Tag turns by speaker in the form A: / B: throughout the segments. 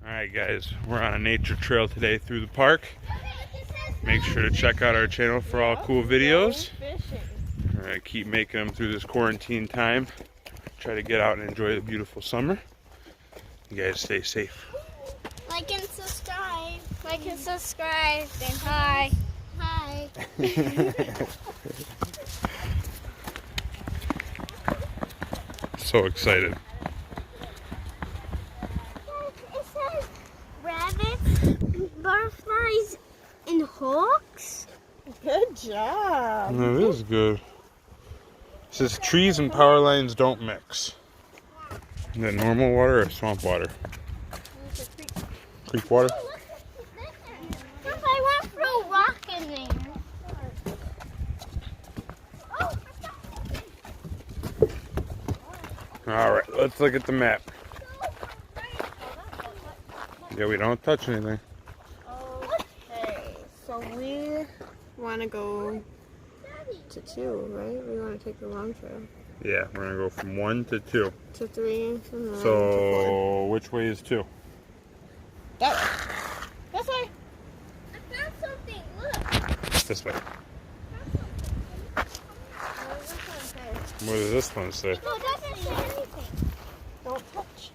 A: Alright guys, we're on a nature trail today through the park. Make sure to check out our channel for all cool videos. Alright, keep making them through this quarantine time. Try to get out and enjoy the beautiful summer. You guys stay safe.
B: Like and subscribe. Like and subscribe. And hi. Hi.
A: So excited.
B: It says rabbits, butterflies, and hawks.
C: Good job.
A: That is good. It says trees and power lines don't mix. Is that normal water or swamp water? Creek water?
B: Somebody went through a rock in there.
A: Alright, let's look at the map. Yeah, we don't touch anything.
C: Okay, so we want to go to 2, right? We want to take the long trail.
A: Yeah, we're gonna go from 1 to 2.
C: To 3, and then to 4.
A: So, which way is 2?
C: That way. This way.
B: I found something. Look.
A: This way. What does this one say?
B: No, it doesn't say anything.
C: Don't touch.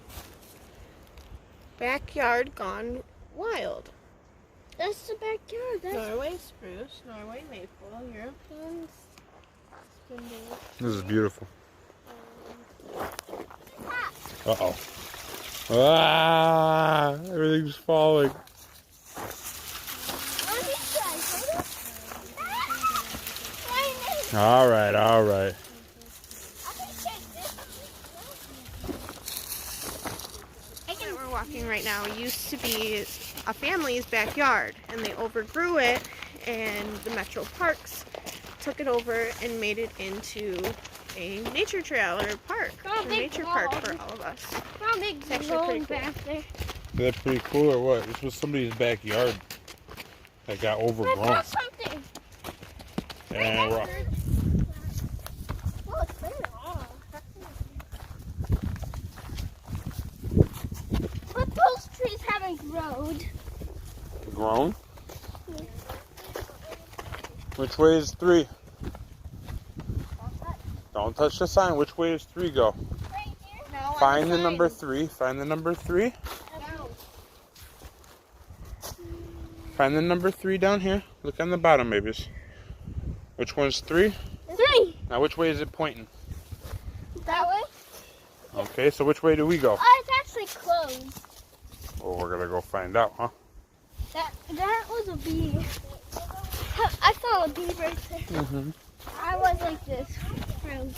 C: Backyard gone wild.
B: That's the backyard. That's
C: Norway spruce, Norway maple, European spindle.
A: This is beautiful. Uh-oh. Ah! Everything's falling. Alright, alright.
C: Where we're walking right now used to be a family's backyard, and they overgrew it, and the metro parks took it over and made it into a nature trail or park, a nature park for all of us.
B: it's
C: actually pretty cool.
B: back there.
A: Is that pretty cool or what? This was somebody's backyard that got
B: I
A: overgrown.
B: found something.
A: And we're...
B: Oh, it's very long. But those trees haven't grown.
A: Grown? Which way is 3? Don't touch the sign. Which way does 3 go?
B: Right here? No,
A: Find the number 3. Find the number 3.
B: No.
A: Find the number 3 down here. Look on the bottom, babies. Which one's 3?
B: 3.
A: Now, which way is it pointing?
B: That way?
A: Okay, so which way do we go?
B: Oh, it's actually closed.
A: Well, we're gonna go find out, huh?
B: That was a bee. I saw a bee right there.
A: Mm-hmm.
B: I was like this, froze.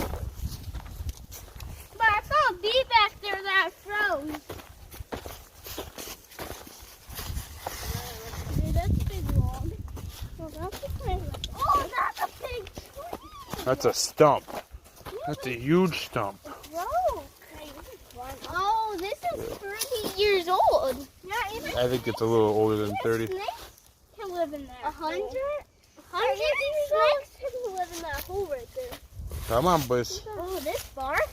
B: But I saw a bee back there that froze. Dude, that's a big log. Oh, that's a big tree.
A: That's a stump. That's a huge stump.
B: Broke. Oh, this is 30 years old. Yeah, even
A: I think it's a little older than 30.
B: snakes can live in there. 100? 100 snakes can live in that hole right there.
A: Come on, boys.
B: Oh, this bark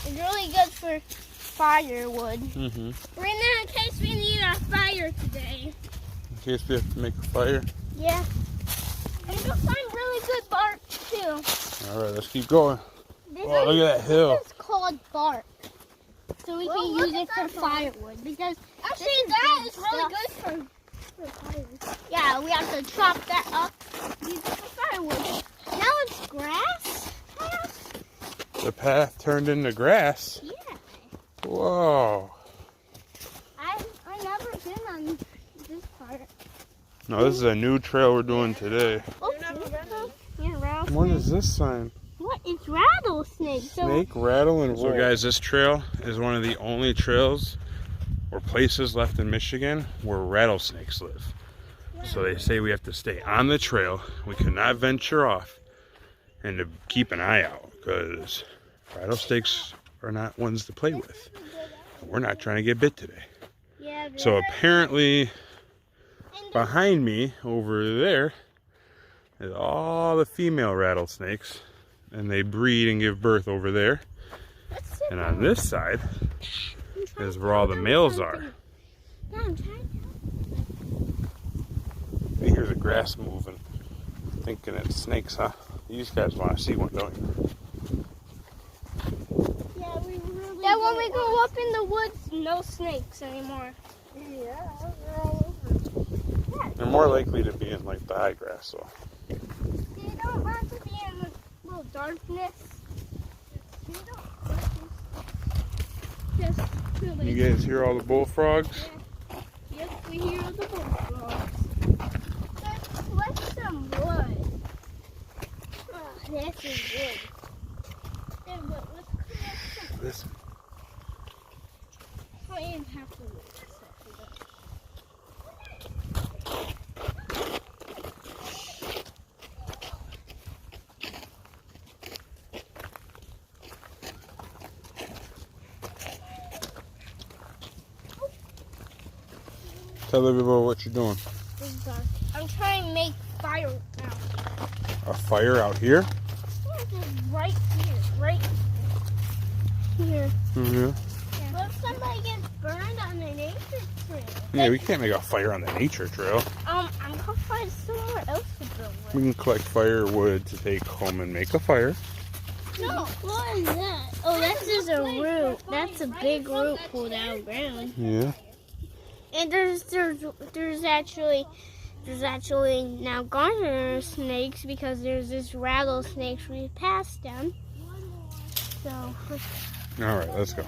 B: is really good for firewood.
A: Mm-hmm.
B: Right now, in case we need a fire today.
A: In case we have to make a fire.
B: Yeah. And you'll find really good bark, too.
A: All right, let's keep going.
B: This
A: Oh, look at that hill.
B: This is called bark. So we can use it for firewood. Because actually, that is really good for firewood. Yeah, we have to chop that up, use it for firewood. Now it's grass.
A: The path turned into grass.
B: Yeah.
A: Whoa.
B: I never been on this part.
A: No, this is a new trail we're doing today.
B: Oh, yeah, rattlesnake.
A: What is this sign?
B: What? It's rattlesnake.
A: Snake, rattle, and wolf. So guys, this trail is one of the only trails or places left in Michigan where rattlesnakes live. So they say we have to stay on the trail. We cannot venture off and to keep an eye out because rattlesnakes are not ones to play with. We're not trying to get bit today.
B: Yeah,
A: So apparently behind me over there is all the female rattlesnakes, and they breed and give birth over there. And on this side is where all the males are.
B: Yeah, I'm trying to.
A: You hear the grass moving. Thinking it's snakes, huh? You guys want to see one, don't you?
B: Yeah, we really. Yeah, when we go up in the woods, no snakes anymore.
C: Yeah, they're all over.
B: Yeah.
A: They're more likely to be in like the high grass, so.
B: You don't want to be in the little darkness. You don't want to. Just really.
A: You guys hear all the bullfrogs?
B: Yeah. Yes, we hear the bullfrogs. Let's collect some wood. Oh, this is wood. Then let's collect some.
A: Listen.
B: I don't even have to look this up.
A: Tell everybody what you're doing.
B: This is dark. I'm trying to make fire now.
A: A fire out here?
B: Yeah, just right here. Right here.
A: Mm-hmm.
B: Yeah. What if somebody gets burned on the nature trail?
A: Yeah, we can't make a fire on the nature trail.
B: I'm gonna find somewhere else to build with.
A: We can collect firewood to take home and make a fire.
B: No, what is that? Oh, that's just a root. That's a big root pulled out of the ground.
A: Yeah.
B: And there's actually now gardener snakes because there's this rattlesnakes we passed them. So.
A: All right, let's go.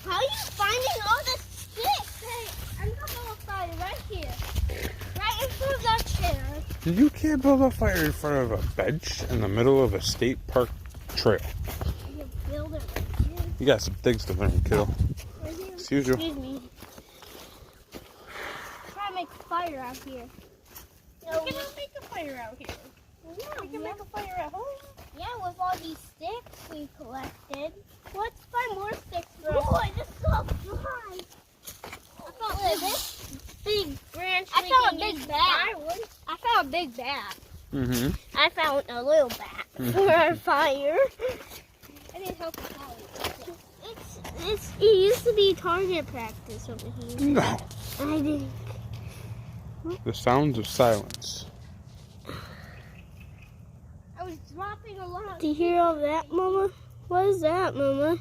B: How are you finding all the sticks? Hey, I'm gonna build a fire right here, right in front of that chair.
A: You can't build a fire in front of a bench in the middle of a state park trail.
B: You build it right here.
A: You got some things to learn, kiddo.
B: Right here.
A: Excuse you.
B: Excuse me. Try to make a fire out here. No,
C: We cannot make a fire out here.
B: yeah,
C: We can make a fire at home.
B: yeah, with all these sticks we collected. Let's find more sticks for us. Oh, I just saw a fly. I found this big branch. I found a big bat. I found a big bat.
A: Mm-hmm.
B: I found a little bat for our fire. I didn't help the fire. It used to be target practice over here.
A: No.
B: I didn't.
A: The sounds of silence.
B: I was dropping a lot. Do you hear all that, Mama? What is that, Mama?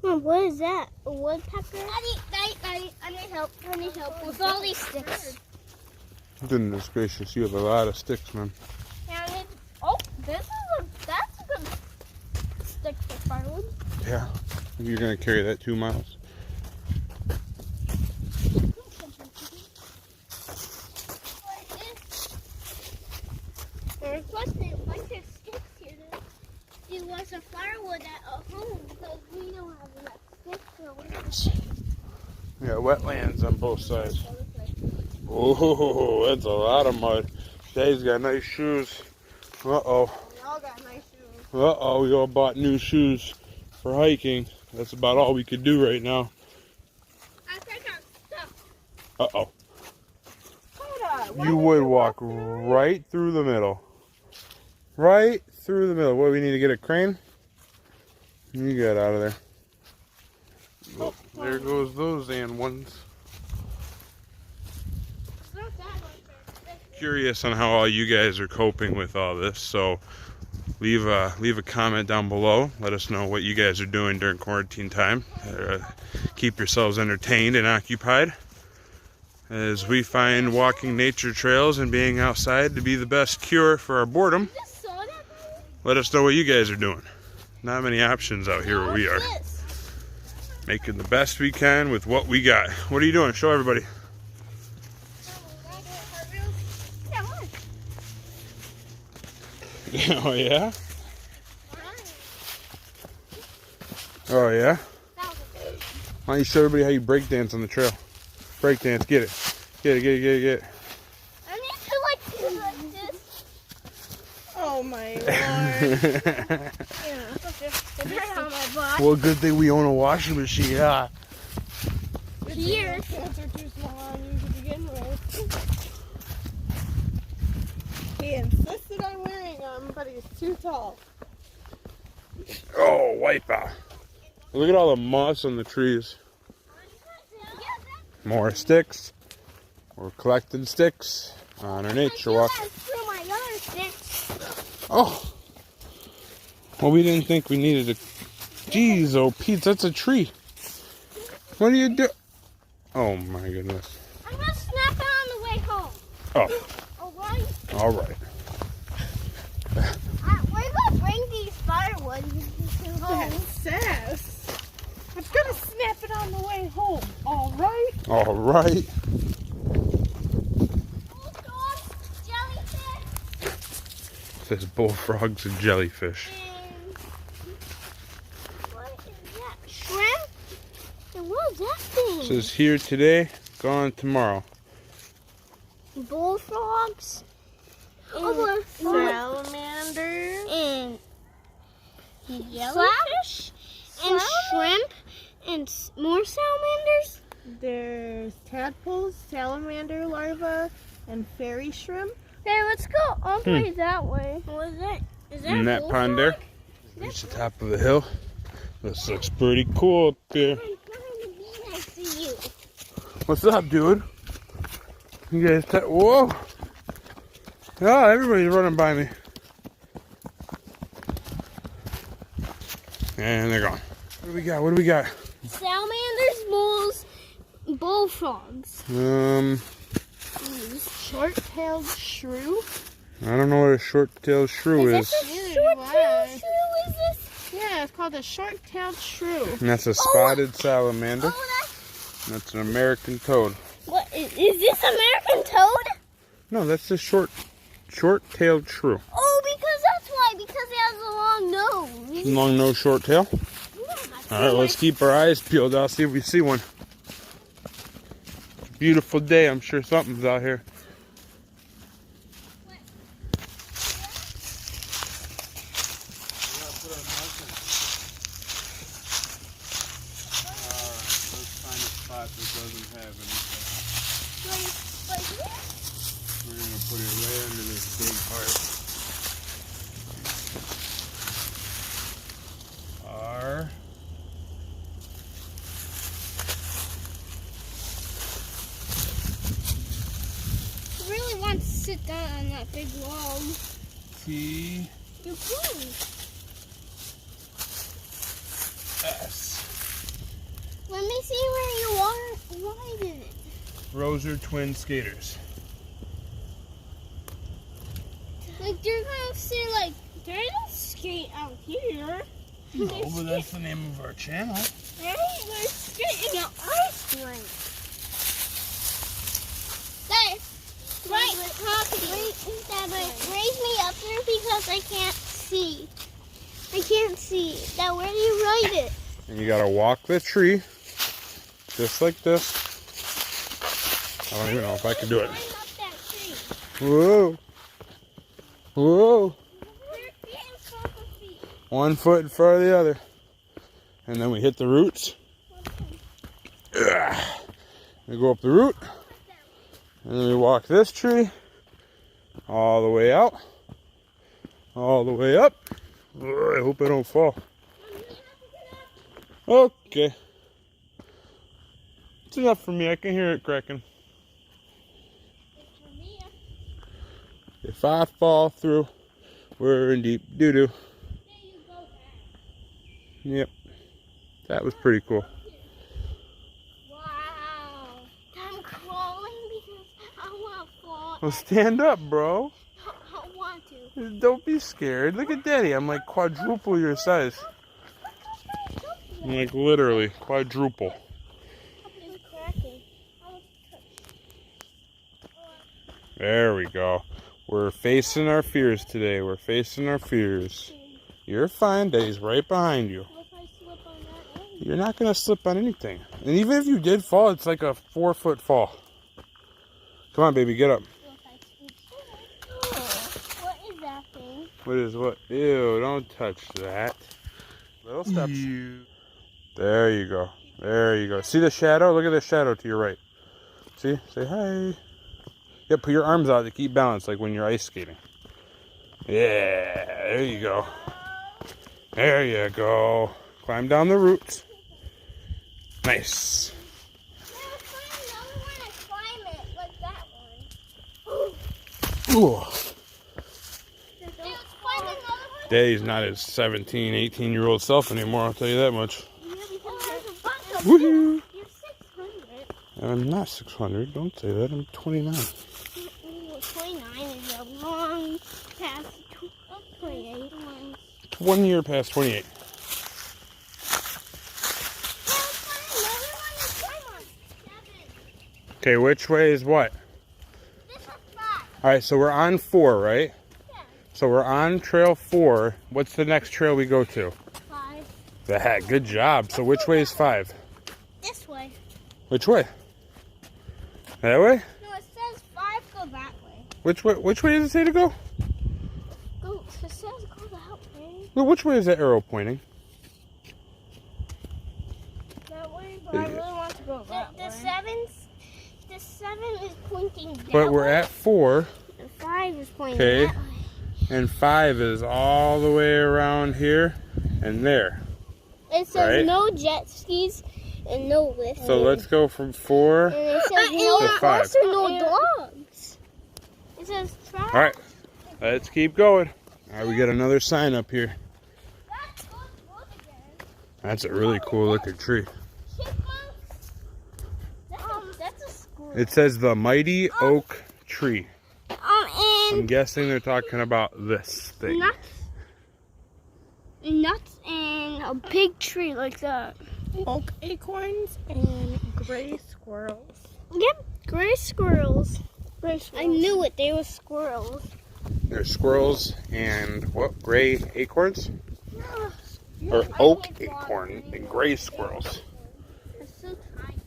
B: Mom, what is that? A woodpecker? I need help. I need help with all these sticks.
A: Goodness gracious, you have a lot of sticks, man.
B: Yeah, I need. Oh, that's a good stick for firewood.
A: Yeah. You're gonna carry that 2 miles?
B: Plus, they like their sticks here. Do lots of firewood at home because we don't have enough sticks.
A: Yeah, wetlands on both sides. Oh, that's a lot of mud. Daddy's got nice shoes. Uh-oh.
C: We all got nice shoes.
A: Uh-oh, we all bought new shoes for hiking. That's about all we could do right now.
B: I think I'm stuck.
A: Uh-oh.
C: Hold on.
A: You would walk right through the middle. Right through the middle. What, we need to get a crane? You get out of there. Oh, there goes those and ones.
B: It's not that much.
A: Curious on how all you guys are coping with all this, so leave a comment down below. Let us know what you guys are doing during quarantine time. Keep yourselves entertained and occupied as we find walking nature trails and being outside to be the best cure for our boredom.
B: Just saw that.
A: Let us know what you guys are doing. Not many options out here where we are.
B: This?
A: Making the best we can with what we got. What are you doing? Show everybody.
B: Yeah, what?
A: Oh yeah? Oh yeah? Why don't you show everybody how you break dance on the trail? Break dance, get it. Get it, get it, get it, get it.
B: I need to like this.
C: Oh my lord.
B: Yeah, it's hurt on my butt.
A: Well, good thing we own a washing machine, huh?
B: Here.
C: Pants are too small on you to begin with. He insisted on wearing them, but he's too tall.
A: Oh, wipe out. Look at all the moss on the trees. More sticks. We're collecting sticks on our nature walk. Oh. Well, we didn't think we needed a... Jeez, oh, Pete, that's a tree. What do you do? Oh, my goodness.
B: I'm going to snap it on the way home.
A: Oh.
B: Alright?
A: Alright.
B: We're going to bring these firewood to home.
C: Sass. I'm going to snap it on the way home. Alright?
A: Alright. Says bullfrogs and jellyfish.
B: What is that? Shrimp? And what is that thing?
A: Says here today, gone tomorrow.
B: Bullfrogs.
C: Salamander.
B: And jellyfish. And shrimp. And more salamanders.
C: There's tadpoles, salamander larvae, and fairy shrimp.
B: Hey, let's go all the way that way. What is that? Is that
A: In that pond there, reach the top of the hill. This looks pretty cool up here.
B: I'm trying to be next to you.
A: What's up, dude? You guys, whoa! Oh, everybody's running by me. And they're gone. What do we got? What do we got?
B: Salamanders, moles, bullfrogs.
C: Short-tailed shrew.
A: I don't know what a short-tailed shrew is.
B: Short-tailed shrew is this?
C: Yeah, it's called a short-tailed shrew.
A: And that's a spotted salamander.
B: Oh,
A: That's an American toad.
B: what is this American toad?
A: No, that's the short-tailed shrew.
B: Oh, because that's why. Because it has a long nose.
A: Long nose, short tail. All right, let's keep our eyes peeled. I'll see if we see one. It's a beautiful day. I'm sure something's out here. We're going to put it right under this big part.
B: I really want to sit down on that big log.
A: T
B: You're cool.
A: S.
B: Let me see where you are. Why did it?
A: Roser twin skaters.
B: Like they're gonna say like they don't skate out here.
A: No, but that's the name of our channel.
B: They're skating on ice rink. Guys, raise me up there because I can't see. I can't see. Now where do you write it?
A: And you gotta walk the tree, just like this. I don't even know if I can do it.
B: Climb up that tree.
A: Whoa. Whoa.
B: Your feet in front of feet.
A: 1 foot in front of the other. And then we hit the roots. We go up the root. And then we walk this tree all the way out. All the way up. I hope I don't fall. Okay. It's enough for me. I can hear it cracking. If I fall through, we're in deep doo-doo. Yep. That was pretty cool.
B: Wow. I'm crawling because I want to fall.
A: Well, stand up, bro.
B: I want to.
A: Don't be scared. Look at Daddy. I'm like quadruple your size. I'm like literally quadruple.
B: It's cracking.
A: There we go. We're facing our fears today. We're facing our fears. You're fine. Daddy's right behind you.
B: What if I slip on that end?
A: You're not going to slip on anything. And even if you did fall, it's like a 4-foot fall. Come on, baby. Get up.
B: What is that thing?
A: What is what? Ew, don't touch that. Little steps. There you go. There you go. See the shadow? Look at the shadow to your right. See? Say hi. Yeah, put your arms out to keep balance like when you're ice skating. Yeah, there you go. There you go. Climb down the roots. Nice. Ooh. Daddy's not his 17, 18-year-old self anymore, I'll tell you that much. Woohoo! I'm not 600. Don't say that. I'm 29.
B: 29 is a long past 28.
A: 1 year past 28. Okay, which way is what?
B: This is 5.
A: Alright, so we're on 4, right?
B: Yeah.
A: So we're on trail 4. What's the next trail we go to?
B: 5.
A: The heck, good job. So which way is 5?
B: This way.
A: Which way? That way?
B: No, it says 5, go that way.
A: Which way does it say to go?
B: Go, it says go that way.
A: Well, which way is that arrow pointing?
B: That way, but I really want to go that way. The 7 is pointing that way.
A: But we're at 4.
B: And 5 is pointing
A: Okay.
B: that way.
A: And 5 is all the way around here and there.
B: It says
A: Right?
B: no jet skis and no lift.
A: So let's go from 4.
B: And it says no
A: to 5.
B: also no dogs. It says trash.
A: All right, let's keep going. All right, we got another sign up here.
B: That's good again.
A: That's a really cool looking tree.
B: Chipmunks. That's a squirrel.
A: It says the mighty oak tree. I'm
B: And
A: guessing they're talking about this thing.
B: nuts and a big tree like that.
C: Oak acorns and gray squirrels.
B: Yep, gray squirrels. I knew it. They were squirrels.
A: There's squirrels and what? Gray acorns?
B: Yeah.
A: Or oak acorn and gray squirrels.
B: It's so tiny.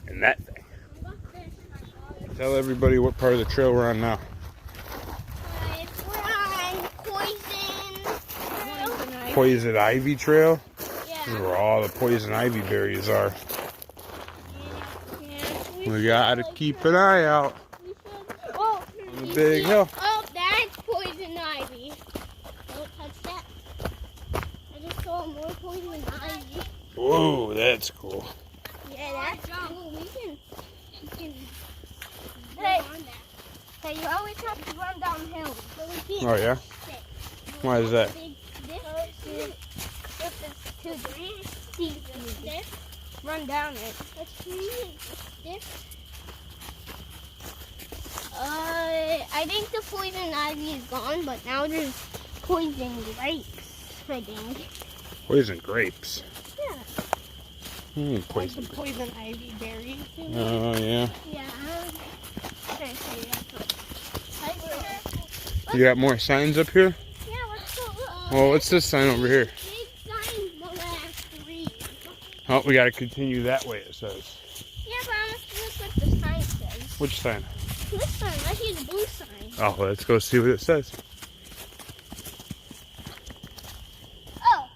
A: And that thing. Tell everybody what part of the trail we're on now.
B: We're on poison.
A: Poison ivy trail. This is
B: Yeah.
A: where all the poison ivy berries are. We gotta keep an eye out
B: Oh,
A: on the big hill.
B: Oh, that's poison ivy. Don't touch that. I just saw more poison ivy.
A: Whoa, that's cool.
B: Yeah, that's cool. We can hey, hey, you always have to run downhill. So we can't
A: Oh yeah? Why is that?
B: Run down it. I think the poison ivy is gone, but now there's poison grapes, I think.
A: Poison grapes.
B: Yeah.
A: Poison.
C: The poison ivy berries.
A: Oh yeah.
B: Yeah. Okay, so yeah.
A: You got more signs up here?
B: Yeah, let's go look.
A: Well, what's this sign over here?
B: Big sign, the last 3.
A: Oh, we gotta continue that way, it says.
B: Yeah, but I want to look what the sign says.
A: Which sign?
B: This sign, right here, the blue sign.
A: Oh, let's go see what it says.
B: Oh,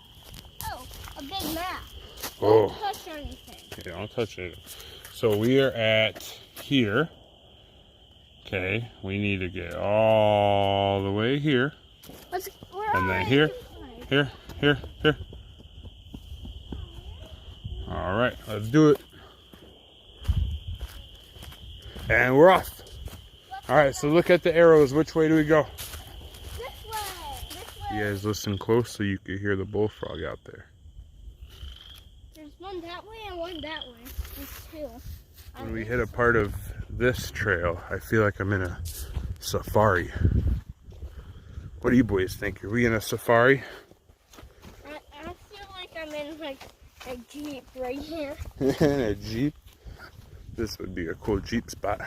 B: a big map.
A: Oh.
B: Don't touch anything.
A: Yeah, don't touch it. So we are at here. Okay, we need to get all the way here. And then here, here, here, here. All right, let's do it. And we're off. All right, so look at the arrows. Which way do we go?
B: This way.
A: You guys listen close so you can hear the bullfrog out there.
B: There's one that way and one that way. There's 2.
A: When we hit a part of this trail, I feel like I'm in a safari. What do you boys think? Are we in a safari?
B: I feel like I'm in like a Jeep right here.
A: In a Jeep? This would be a cool Jeep spot.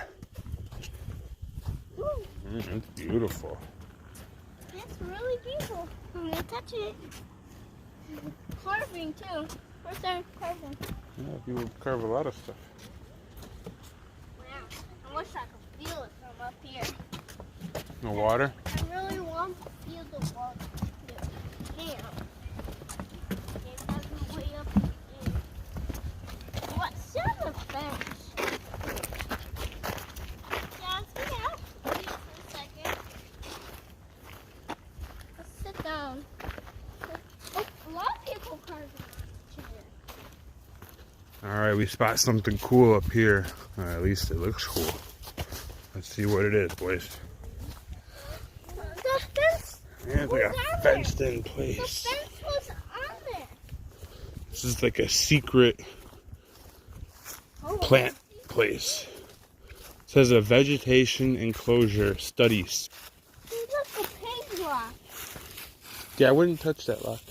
A: It's beautiful.
B: It's really beautiful. I'm gonna touch it. Carving too. Where's our carving?
A: Yeah, people carve a lot of stuff.
B: Wow. I wish I could feel it from up here.
A: The water?
B: I really want to feel the water. Damn. It has me way up in. What's in the bench? Yeah, let's get out for a second. Let's sit down. Oh, a lot of people carving.
A: Alright, we spot something cool up here. At least it looks cool. Let's see what it is, boys.
B: The fence.
A: Yeah, it's like a fenced in
B: The
A: place.
B: fence was on there.
A: This is like a secret plant place. It says a vegetation enclosure studies.
B: There's like a pig rock.
A: Yeah, I wouldn't touch that lock.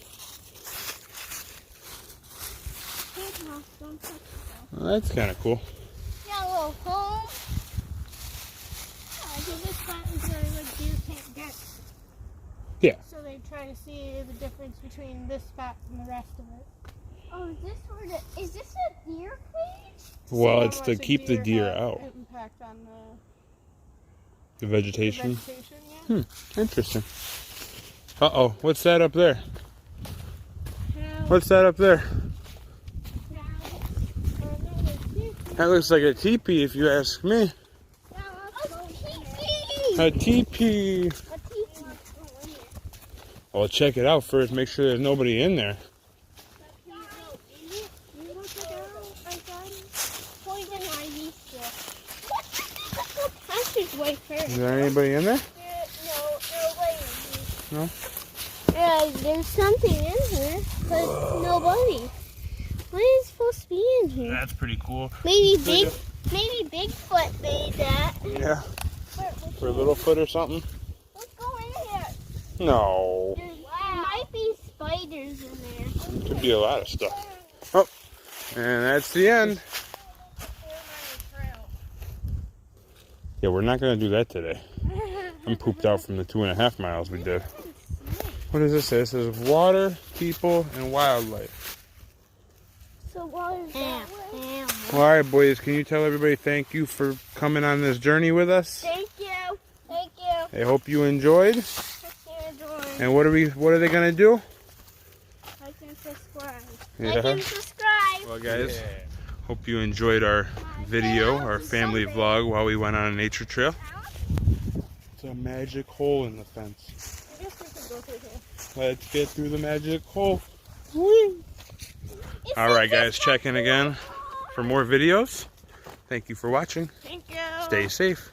B: Pig rock, don't touch it though.
A: Well, that's kind of cool.
B: Yeah, a little hole. I think this spot is where like deer can't get.
A: Yeah.
C: So they try to see the difference between this spot and the rest of it.
B: Oh, is this a deer cage?
A: Well,
C: See
A: it's
C: how
A: to
C: much a
A: keep the deer
C: have
A: out.
C: Impact on
A: The
C: the
A: vegetation.
C: vegetation, yeah.
A: Interesting. Uh-oh, what's that up there?
C: How-
A: What's that up there?
B: Yeah.
A: That looks like a teepee if you ask me.
B: A teepee!
A: A teepee.
B: A teepee.
A: Well, check it out first. Make sure there's nobody in there.
B: Poison ivy still. That's just way fair.
A: Is there anybody in there? No?
B: Yeah, there's something in here, but nobody. What is supposed to be in here?
A: That's pretty cool.
B: Maybe Bigfoot made that.
A: Yeah. For Littlefoot or something?
B: Let's go in here.
A: No.
B: There might be spiders in there.
A: Could be a lot of stuff. Oh, and that's the end. Yeah, we're not going to do that today. I'm pooped out from the 2.5 miles we did. What does this say? It says water, people, and wildlife.
B: So what is that?
A: Well, all right, boys. Can you tell everybody thank you for coming on this journey with us?
B: Thank you. Thank you.
A: I hope you enjoyed. And what are they going to do?
B: Like and subscribe.
A: Yeah.
B: Like and subscribe.
A: Well, guys, hope you enjoyed our video, our family vlog while we went on a nature trail. It's a magic hole in the fence.
C: I guess we could go through here.
A: Let's get through the magic hole. Whee! All right, guys, check in again for more videos. Thank you for watching.
C: Thank you.
A: Stay safe.